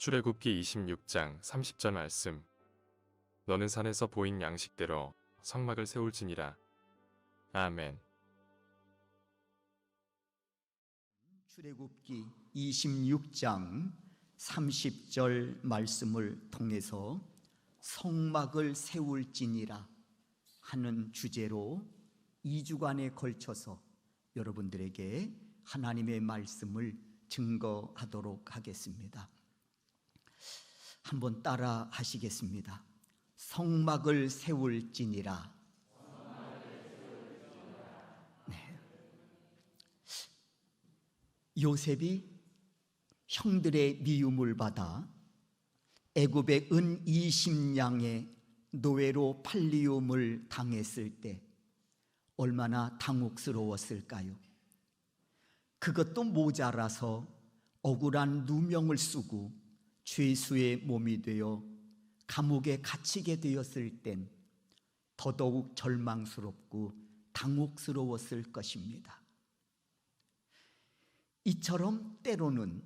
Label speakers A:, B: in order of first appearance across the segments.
A: 출애굽기 26장 30절 말씀. 너는 산에서 보인 양식대로 성막을 세울지니라. 아멘.
B: 출애굽기 26장 30절 말씀을 통해서 성막을 세울지니라 하는 주제로 2주간에 걸쳐서 여러분들에게 하나님의 말씀을 증거하도록 하겠습니다. 한번 따라 하시겠습니다. 성막을 세울지니라. 네. 요셉이 형들의 미움을 받아 애굽의 은 20냥의 노예로 팔리움을 당했을 때 얼마나 당혹스러웠을까요? 그것도 모자라서 억울한 누명을 쓰고 죄수의 몸이 되어 감옥에 갇히게 되었을 땐 더더욱 절망스럽고 당혹스러웠을 것입니다. 이처럼 때로는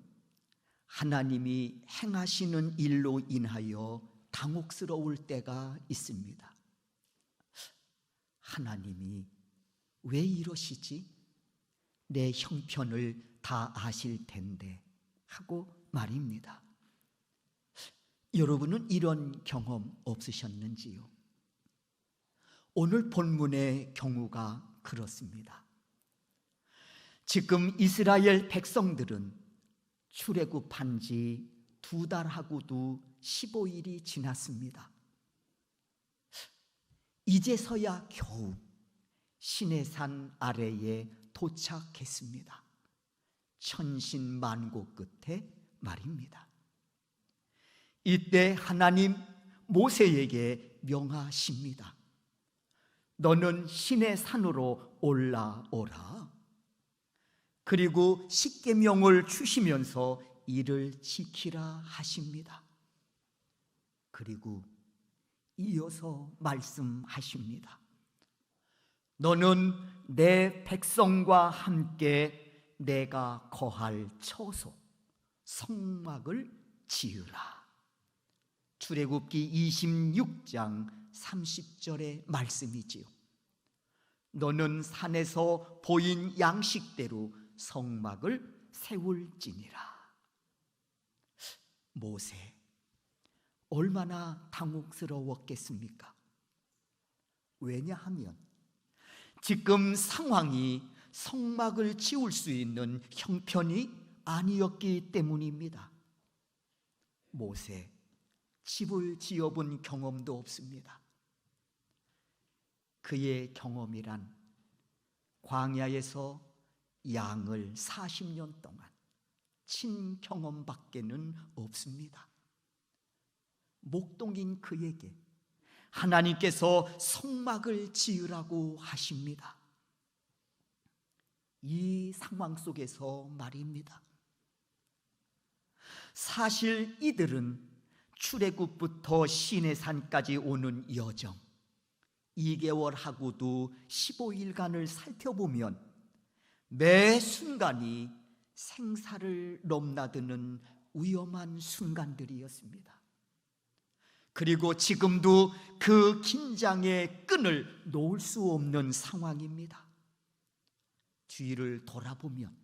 B: 하나님이 행하시는 일로 인하여 당혹스러울 때가 있습니다. 하나님이 왜 이러시지? 내 형편을 다 아실 텐데 하고 말입니다. 여러분은 이런 경험 없으셨는지요? 오늘 본문의 경우가 그렇습니다. 지금 이스라엘 백성들은 출애굽한 지 2달하고도 15일이 지났습니다. 이제서야 겨우 시내산 아래에 도착했습니다. 천신만고 끝에 말입니다. 이때 하나님 모세에게 명하십니다. 너는 시내산으로 올라오라. 그리고 십계명을 주시면서 이를 지키라 하십니다. 그리고 이어서 말씀하십니다. 너는 내 백성과 함께 내가 거할 처소 성막을 지으라. 출애굽기 26장 30절의 말씀이지요. 너는 산에서 보인 양식대로 성막을 세울지니라. 모세, 얼마나 당혹스러웠겠습니까? 왜냐하면 지금 상황이 성막을 지을 수 있는 형편이 아니었기 때문입니다. 모세, 집을 지어본 경험도 없습니다. 그의 경험이란 광야에서 양을 40년 동안 친 경험밖에는 없습니다. 목동인 그에게 하나님께서 성막을 지으라고 하십니다. 이 상황 속에서 말입니다. 사실 이들은 출애굽부터 시내산까지 오는 여정 2개월하고도 15일간을 살펴보면 매 순간이 생사를 넘나드는 위험한 순간들이었습니다. 그리고 지금도 그 긴장의 끈을 놓을 수 없는 상황입니다. 뒤를 돌아보면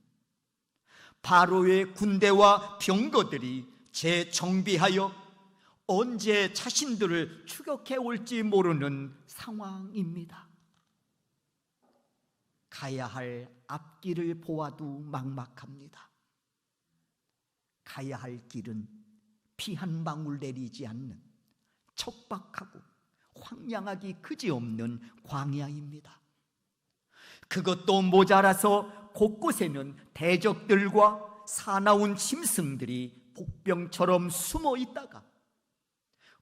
B: 바로의 군대와 병거들이 재정비하여 언제 자신들을 추격해 올지 모르는 상황입니다. 가야 할 앞길을 보아도 막막합니다. 가야 할 길은 피 한 방울 내리지 않는 척박하고 황량하기 그지없는 광야입니다. 그것도 모자라서 곳곳에는 대적들과 사나운 짐승들이 복병처럼 숨어 있다가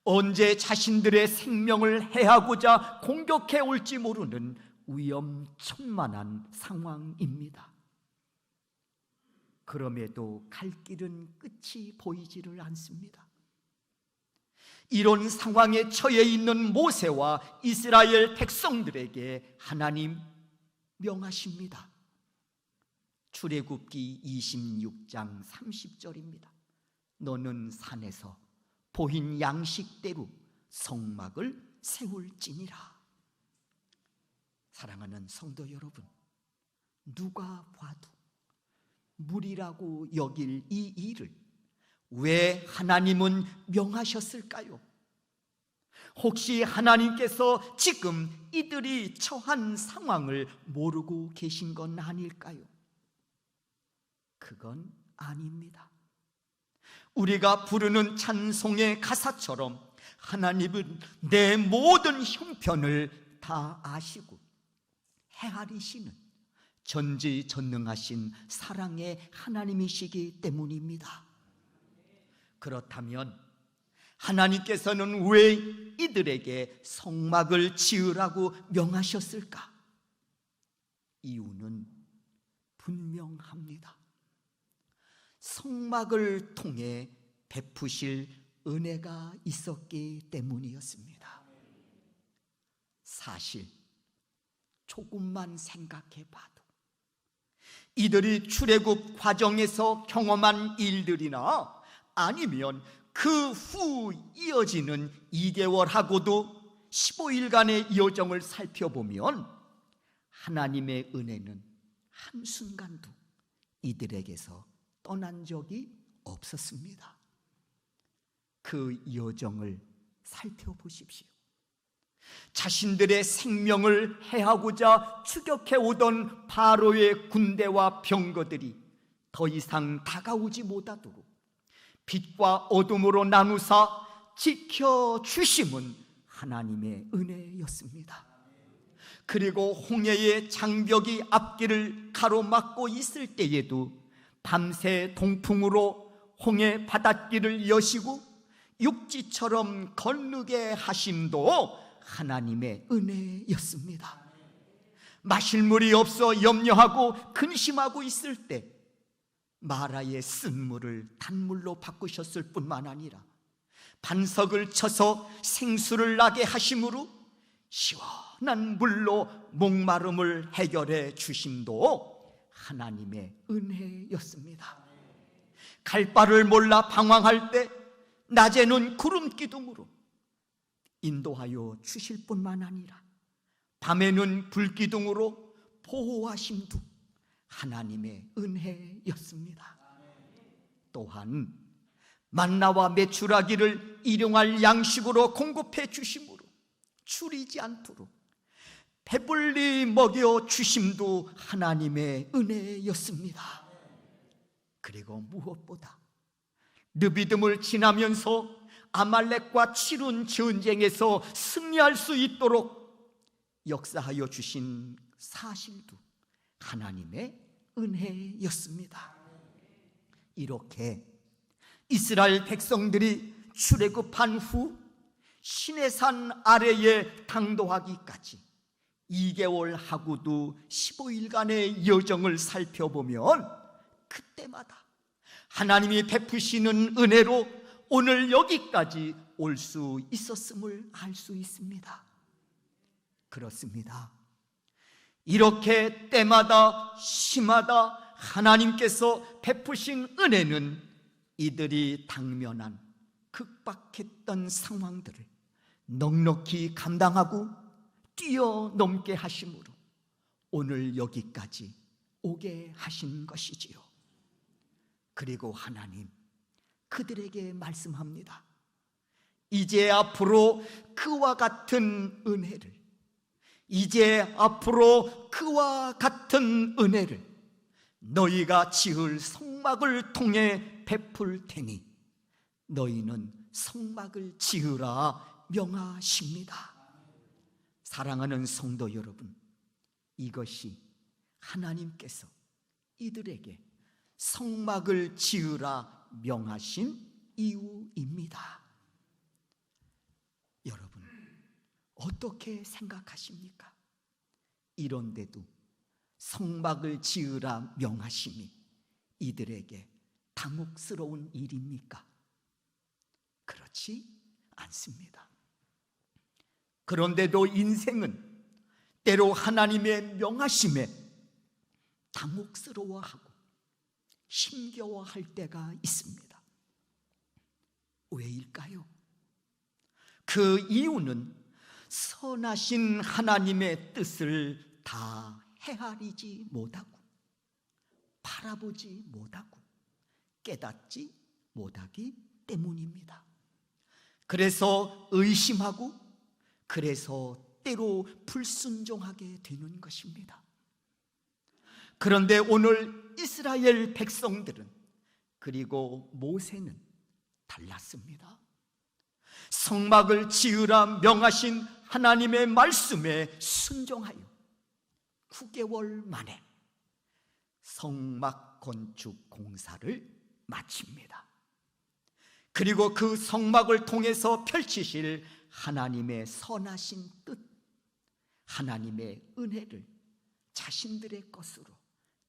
B: 언제 자신들의 생명을 해하고자 공격해 올지 모르는 위험천만한 상황입니다. 그럼에도 갈 길은 끝이 보이지를 않습니다. 이런 상황에 처해 있는 모세와 이스라엘 백성들에게 하나님 명하십니다. 출애굽기 26장 30절입니다. 너는 산에서 보인 양식대로 성막을 세울지니라. 사랑하는 성도 여러분, 누가 봐도 무리라고 여길 이 일을 왜 하나님은 명하셨을까요? 혹시 하나님께서 지금 이들이 처한 상황을 모르고 계신 건 아닐까요? 그건 아닙니다. 우리가 부르는 찬송의 가사처럼 하나님은 내 모든 형편을 다 아시고 헤아리시는 전지전능하신 사랑의 하나님이시기 때문입니다. 그렇다면 하나님께서는 왜 이들에게 성막을 지으라고 명하셨을까? 이유는 분명합니다. 성막을 통해 베푸실 은혜가 있었기 때문이었습니다. 사실 조금만 생각해 봐도 이들이 출애굽 과정에서 경험한 일들이나 아니면 그 후 이어지는 2개월하고도 15일간의 여정을 살펴보면 하나님의 은혜는 한순간도 이들에게서 떠난 적이 없었습니다. 그 여정을 살펴보십시오. 자신들의 생명을 해하고자 추격해 오던 바로의 군대와 병거들이 더 이상 다가오지 못하도록 빛과 어둠으로 나누사 지켜주심은 하나님의 은혜였습니다. 그리고 홍해의 장벽이 앞길을 가로막고 있을 때에도 밤새 동풍으로 홍해 바닷길을 여시고 육지처럼 건너게 하심도 하나님의 은혜였습니다. 마실 물이 없어 염려하고 근심하고 있을 때 마라의 쓴물을 단물로 바꾸셨을 뿐만 아니라 반석을 쳐서 생수를 나게 하심으로 시원한 물로 목마름을 해결해 주심도 하나님의 은혜였습니다. 갈 바를 몰라 방황할 때 낮에는 구름 기둥으로 인도하여 주실 뿐만 아니라 밤에는 불 기둥으로 보호하심도 하나님의 은혜였습니다. 또한 만나와 메추라기를 일용할 양식으로 공급해 주심으로 줄이지 않도록 배불리 먹여 주심도 하나님의 은혜였습니다. 그리고 무엇보다 르비딤을 지나면서 아말렉과 치룬 전쟁에서 승리할 수 있도록 역사하여 주신 사실도 하나님의 은혜였습니다. 이렇게 이스라엘 백성들이 출애굽한 후 시내산 아래에 당도하기까지 2개월 하고도 15일간의 여정을 살펴보면 그때마다 하나님이 베푸시는 은혜로 오늘 여기까지 올 수 있었음을 알 수 있습니다. 그렇습니다. 이렇게 때마다 시마다 하나님께서 베푸신 은혜는 이들이 당면한 극박했던 상황들을 넉넉히 감당하고 뛰어넘게 하심으로 오늘 여기까지 오게 하신 것이지요. 그리고 하나님 그들에게 말씀합니다. 이제 앞으로 그와 같은 은혜를, 이제 앞으로 그와 같은 은혜를 너희가 지을 성막을 통해 베풀 테니 너희는 성막을 지으라 명하십니다. 사랑하는 성도 여러분, 이것이 하나님께서 이들에게 성막을 지으라 명하신 이유입니다. 여러분, 어떻게 생각하십니까? 이런데도 성막을 지으라 명하심이 이들에게 당혹스러운 일입니까? 그렇지 않습니다. 그런데도 인생은 때로 하나님의 명하심에 당혹스러워하고 힘겨워할 때가 있습니다. 왜일까요? 그 이유는 선하신 하나님의 뜻을 다 헤아리지 못하고 바라보지 못하고 깨닫지 못하기 때문입니다. 그래서 의심하고 그래서 때로 불순종하게 되는 것입니다. 그런데 오늘 이스라엘 백성들은 그리고 모세는 달랐습니다. 성막을 지으라 명하신 하나님의 말씀에 순종하여 9개월 만에 성막 건축 공사를 마칩니다. 그리고 그 성막을 통해서 펼치실 하나님의 선하신 뜻, 하나님의 은혜를 자신들의 것으로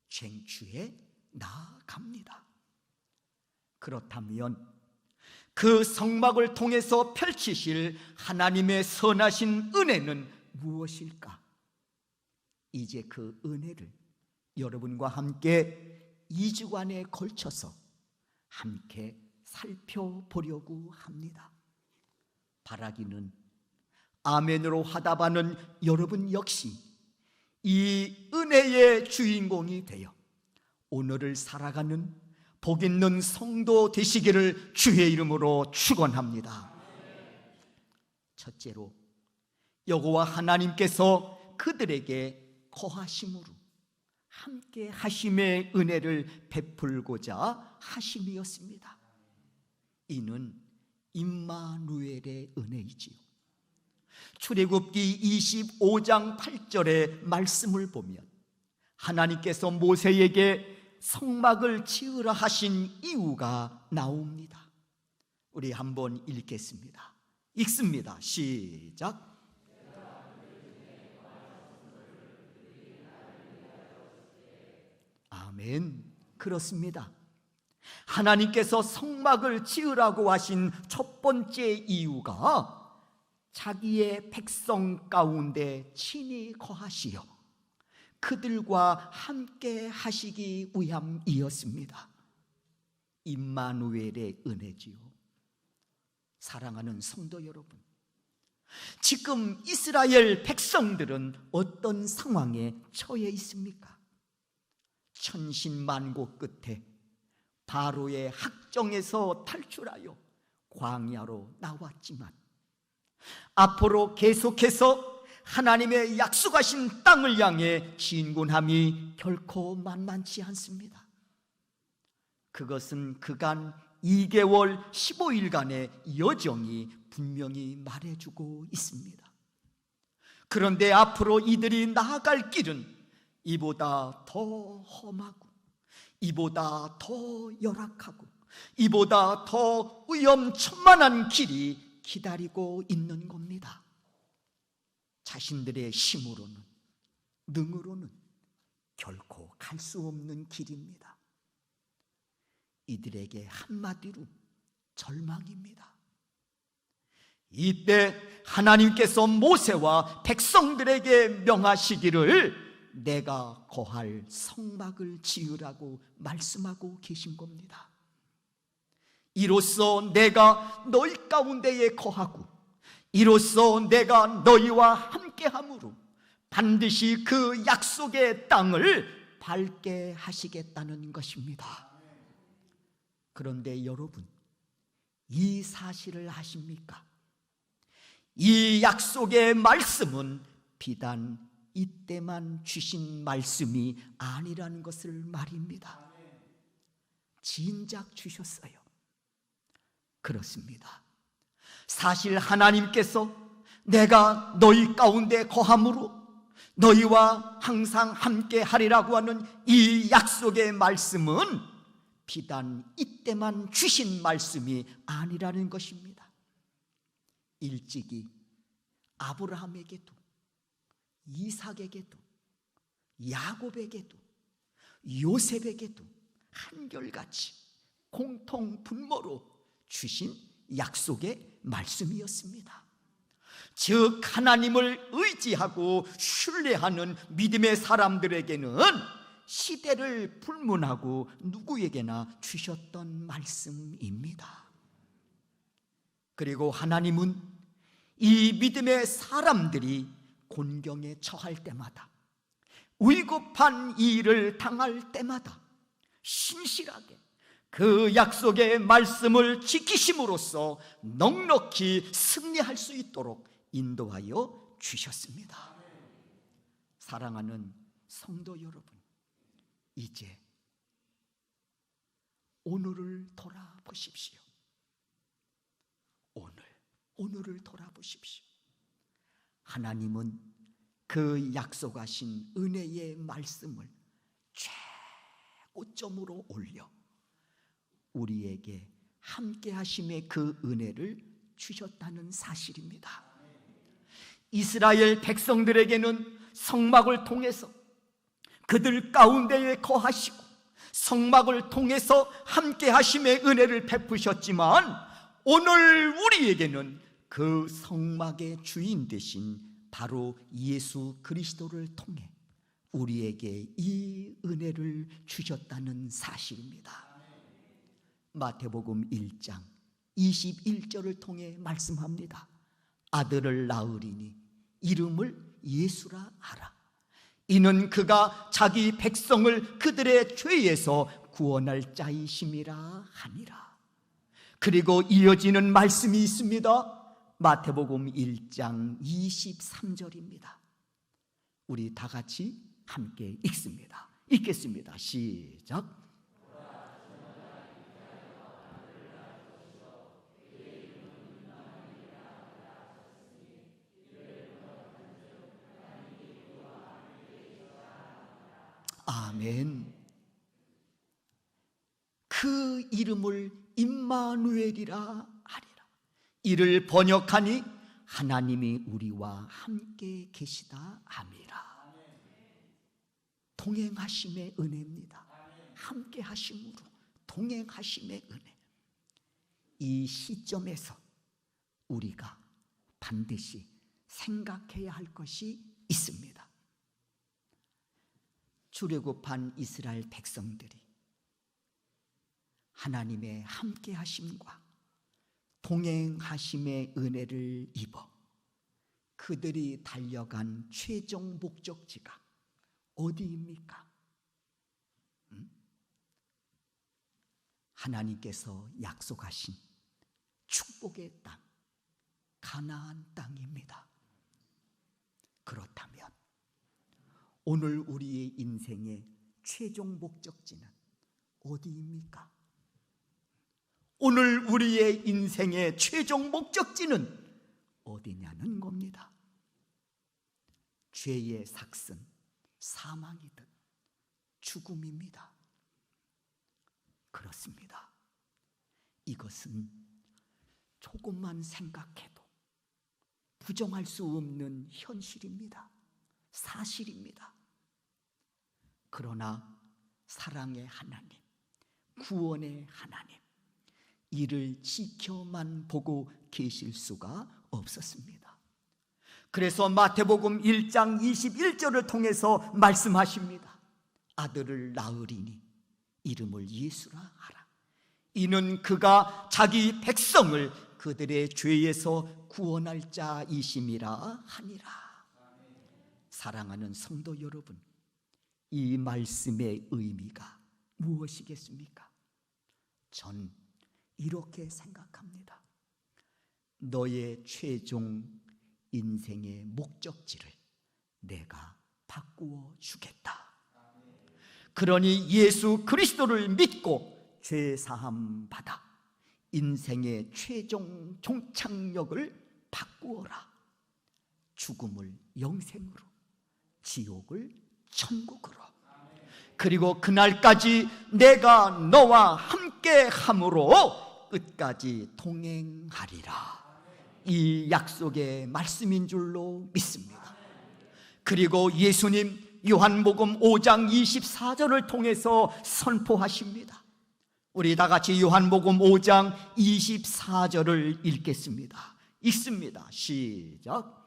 B: 쟁취해 나아갑니다. 그렇다면 그 성막을 통해서 펼치실 하나님의 선하신 은혜는 무엇일까? 이제 그 은혜를 여러분과 함께 2주간에 걸쳐서 함께 살펴보려고 합니다. 바라기는 아멘으로 화답하는 여러분 역시 이 은혜의 주인공이 되어 오늘을 살아가는 복 있는 성도 되시기를 주의 이름으로 축원합니다. 첫째로 여호와 하나님께서 그들에게 거하심으로 함께 하심의 은혜를 베풀고자 하심이었습니다. 이는 임마누엘의 은혜이지요. 출애굽기 25장 8절의 말씀을 보면 하나님께서 모세에게 성막을 지으라 하신 이유가 나옵니다. 우리 한번 읽겠습니다. 읽습니다. 시작. 아멘. 그렇습니다. 하나님께서 성막을 지으라고 하신 첫 번째 이유가 자기의 백성 가운데 친히 거하시어 그들과 함께 하시기 위함이었습니다. 임마누엘의 은혜지요. 사랑하는 성도 여러분, 지금 이스라엘 백성들은 어떤 상황에 처해 있습니까? 천신만고 끝에 바로의 학정에서 탈출하여 광야로 나왔지만 앞으로 계속해서 하나님의 약속하신 땅을 향해 진군함이 결코 만만치 않습니다. 그것은 그간 2개월 15일간의 여정이 분명히 말해주고 있습니다. 그런데 앞으로 이들이 나아갈 길은 이보다 더 험하고 이보다 더 열악하고 이보다 더 위험천만한 길이 기다리고 있는 겁니다. 자신들의 힘으로는 능으로는 결코 갈 수 없는 길입니다. 이들에게 한마디로 절망입니다. 이때 하나님께서 모세와 백성들에게 명하시기를 내가 거할 성막을 지으라고 말씀하고 계신 겁니다. 이로써 내가 너희 가운데에 거하고 이로써 내가 너희와 함께함으로 반드시 그 약속의 땅을 밟게 하시겠다는 것입니다. 그런데 여러분, 이 사실을 아십니까? 이 약속의 말씀은 비단 이때만 주신 말씀이 아니라는 것을 말입니다. 진작 주셨어요. 그렇습니다. 사실 하나님께서 내가 너희 가운데 거함으로 너희와 항상 함께 하리라고 하는 이 약속의 말씀은 비단 이때만 주신 말씀이 아니라는 것입니다. 일찍이 아브라함에게도 이삭에게도 야곱에게도 요셉에게도 한결같이 공통 분모로 주신 약속의 말씀이었습니다. 즉 하나님을 의지하고 신뢰하는 믿음의 사람들에게는 시대를 불문하고 누구에게나 주셨던 말씀입니다. 그리고 하나님은 이 믿음의 사람들이 곤경에 처할 때마다, 위급한 일을 당할 때마다 신실하게 그 약속의 말씀을 지키심으로써 넉넉히 승리할 수 있도록 인도하여 주셨습니다. 사랑하는 성도 여러분, 이제 오늘을 돌아보십시오. 오늘을 돌아보십시오. 하나님은 그 약속하신 은혜의 말씀을 최고점으로 올려 우리에게 함께 하심의 그 은혜를 주셨다는 사실입니다. 이스라엘 백성들에게는 성막을 통해서 그들 가운데에 거하시고 성막을 통해서 함께 하심의 은혜를 베푸셨지만, 오늘 우리에게는 그 성막의 주인 되신 바로 예수 그리스도를 통해 우리에게 이 은혜를 주셨다는 사실입니다. 마태복음 1장 21절을 통해 말씀합니다. 아들을 낳으리니 이름을 예수라 하라. 이는 그가 자기 백성을 그들의 죄에서 구원할 자이심이라 하니라. 그리고 이어지는 말씀이 있습니다. 마태복음 1장 23절입니다. 우리 다 같이 함께 읽겠습니다. 시작. 아멘. 그 이름을 임마누엘이라 하리라. 이를 번역하니 하나님이 우리와 함께 계시다 함이라. 동행하심의 은혜입니다. 함께 하심으로 동행하심의 은혜. 이 시점에서 우리가 반드시 생각해야 할 것이 있습니다. 출애굽한 이스라엘 백성들이 하나님의 함께 하심과 동행하심의 은혜를 입어 그들이 달려간 최종 목적지가 어디입니까? 하나님께서 약속하신 축복의 땅, 가나안 땅입니다. 그렇다면 오늘 우리의 인생의 최종 목적지는 어디입니까? 오늘 우리의 인생의 최종 목적지는 어디냐는 겁니다. 죄의 삭슨, 사망이든 죽음입니다. 그렇습니다. 이것은 조금만 생각해도 부정할 수 없는 현실입니다. 사실입니다. 그러나 사랑의 하나님, 구원의 하나님, 이를 지켜만 보고 계실 수가 없었습니다. 그래서 마태복음 1장 21절을 통해서 말씀하십니다. 아들을 낳으리니 이름을 예수라 하라. 이는 그가 자기 백성을 그들의 죄에서 구원할 자이심이라 하니라. 사랑하는 성도 여러분, 이 말씀의 의미가 무엇이겠습니까? 전 이렇게 생각합니다. 너의 최종 인생의 목적지를 내가 바꾸어 주겠다. 그러니 예수 그리스도를 믿고 죄 사함 받아 인생의 최종 종착역을 바꾸어라. 죽음을 영생으로, 지옥을 천국으로. 그리고 그날까지 내가 너와 함께 함으로 끝까지 동행하리라. 이 약속의 말씀인 줄로 믿습니다. 그리고 예수님 요한복음 5장 24절을 통해서 선포하십니다. 우리 다 같이 요한복음 5장 24절을 읽겠습니다. 읽습니다. 시작.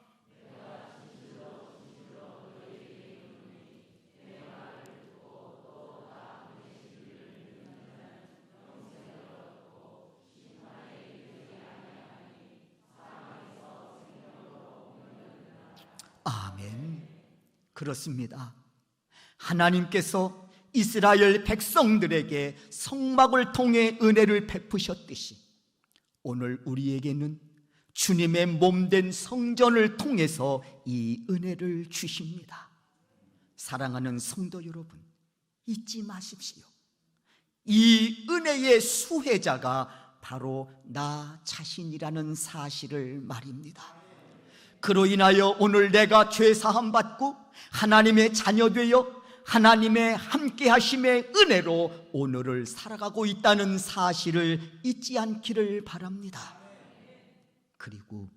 B: 그렇습니다. 하나님께서 이스라엘 백성들에게 성막을 통해 은혜를 베푸셨듯이 오늘 우리에게는 주님의 몸된 성전을 통해서 이 은혜를 주십니다. 사랑하는 성도 여러분, 잊지 마십시오. 이 은혜의 수혜자가 바로 나 자신이라는 사실을 말입니다. 그로 인하여 오늘 내가 죄 사함 받고 하나님의 자녀 되어 하나님의 함께 하심의 은혜로 오늘을 살아가고 있다는 사실을 잊지 않기를 바랍니다. 그리고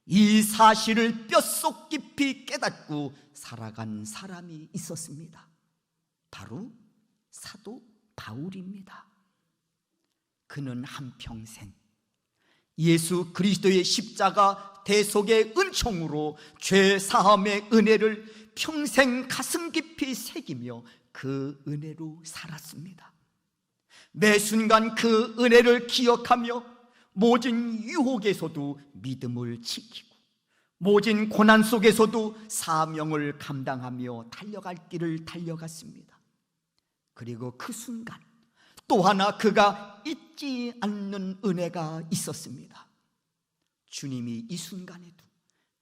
B: 이 사실을 뼛속 깊이 깨닫고 살아간 사람이 있었습니다. 바로 사도 바울입니다. 그는 한평생 예수 그리스도의 십자가 대속의 은총으로 죄 사함의 은혜를 평생 가슴 깊이 새기며 그 은혜로 살았습니다. 매 순간 그 은혜를 기억하며 모진 유혹에서도 믿음을 지키고 모진 고난 속에서도 사명을 감당하며 달려갈 길을 달려갔습니다. 그리고 그 순간 또 하나 그가 잊지 않는 은혜가 있었습니다. 주님이 이 순간에도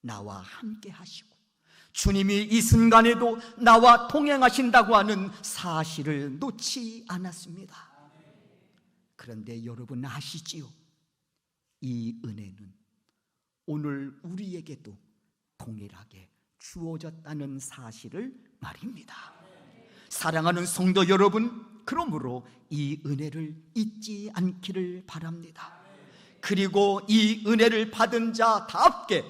B: 나와 함께 하시고 주님이 이 순간에도 나와 동행하신다고 하는 사실을 놓지 않았습니다. 그런데 여러분 아시지요? 이 은혜는 오늘 우리에게도 동일하게 주어졌다는 사실을 말입니다. 사랑하는 성도 여러분, 그러므로 이 은혜를 잊지 않기를 바랍니다. 그리고 이 은혜를 받은 자답게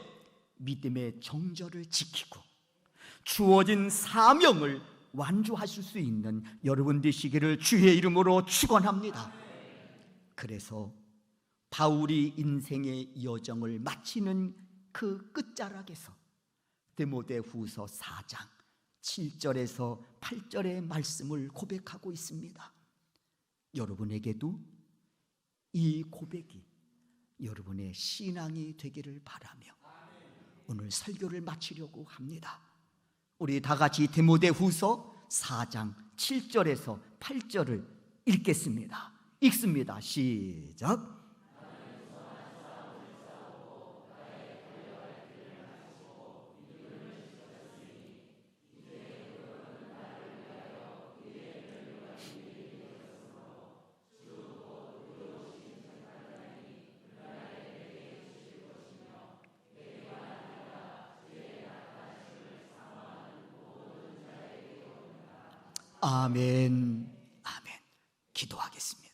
B: 믿음의 정절을 지키고 주어진 사명을 완주하실 수 있는 여러분 되시기를 주의 이름으로 축원합니다. 그래서 바울이 인생의 여정을 마치는 그 끝자락에서 디모데후서 4장 7절에서 8절의 말씀을 고백하고 있습니다. 여러분에게도 이 고백이 여러분의 신앙이 되기를 바라며 오늘 설교를 마치려고 합니다. 우리 다 같이 디모데후서 4장 7절에서 8절을 읽겠습니다. 읽습니다. 시작. 아멘, 아멘. 기도하겠습니다.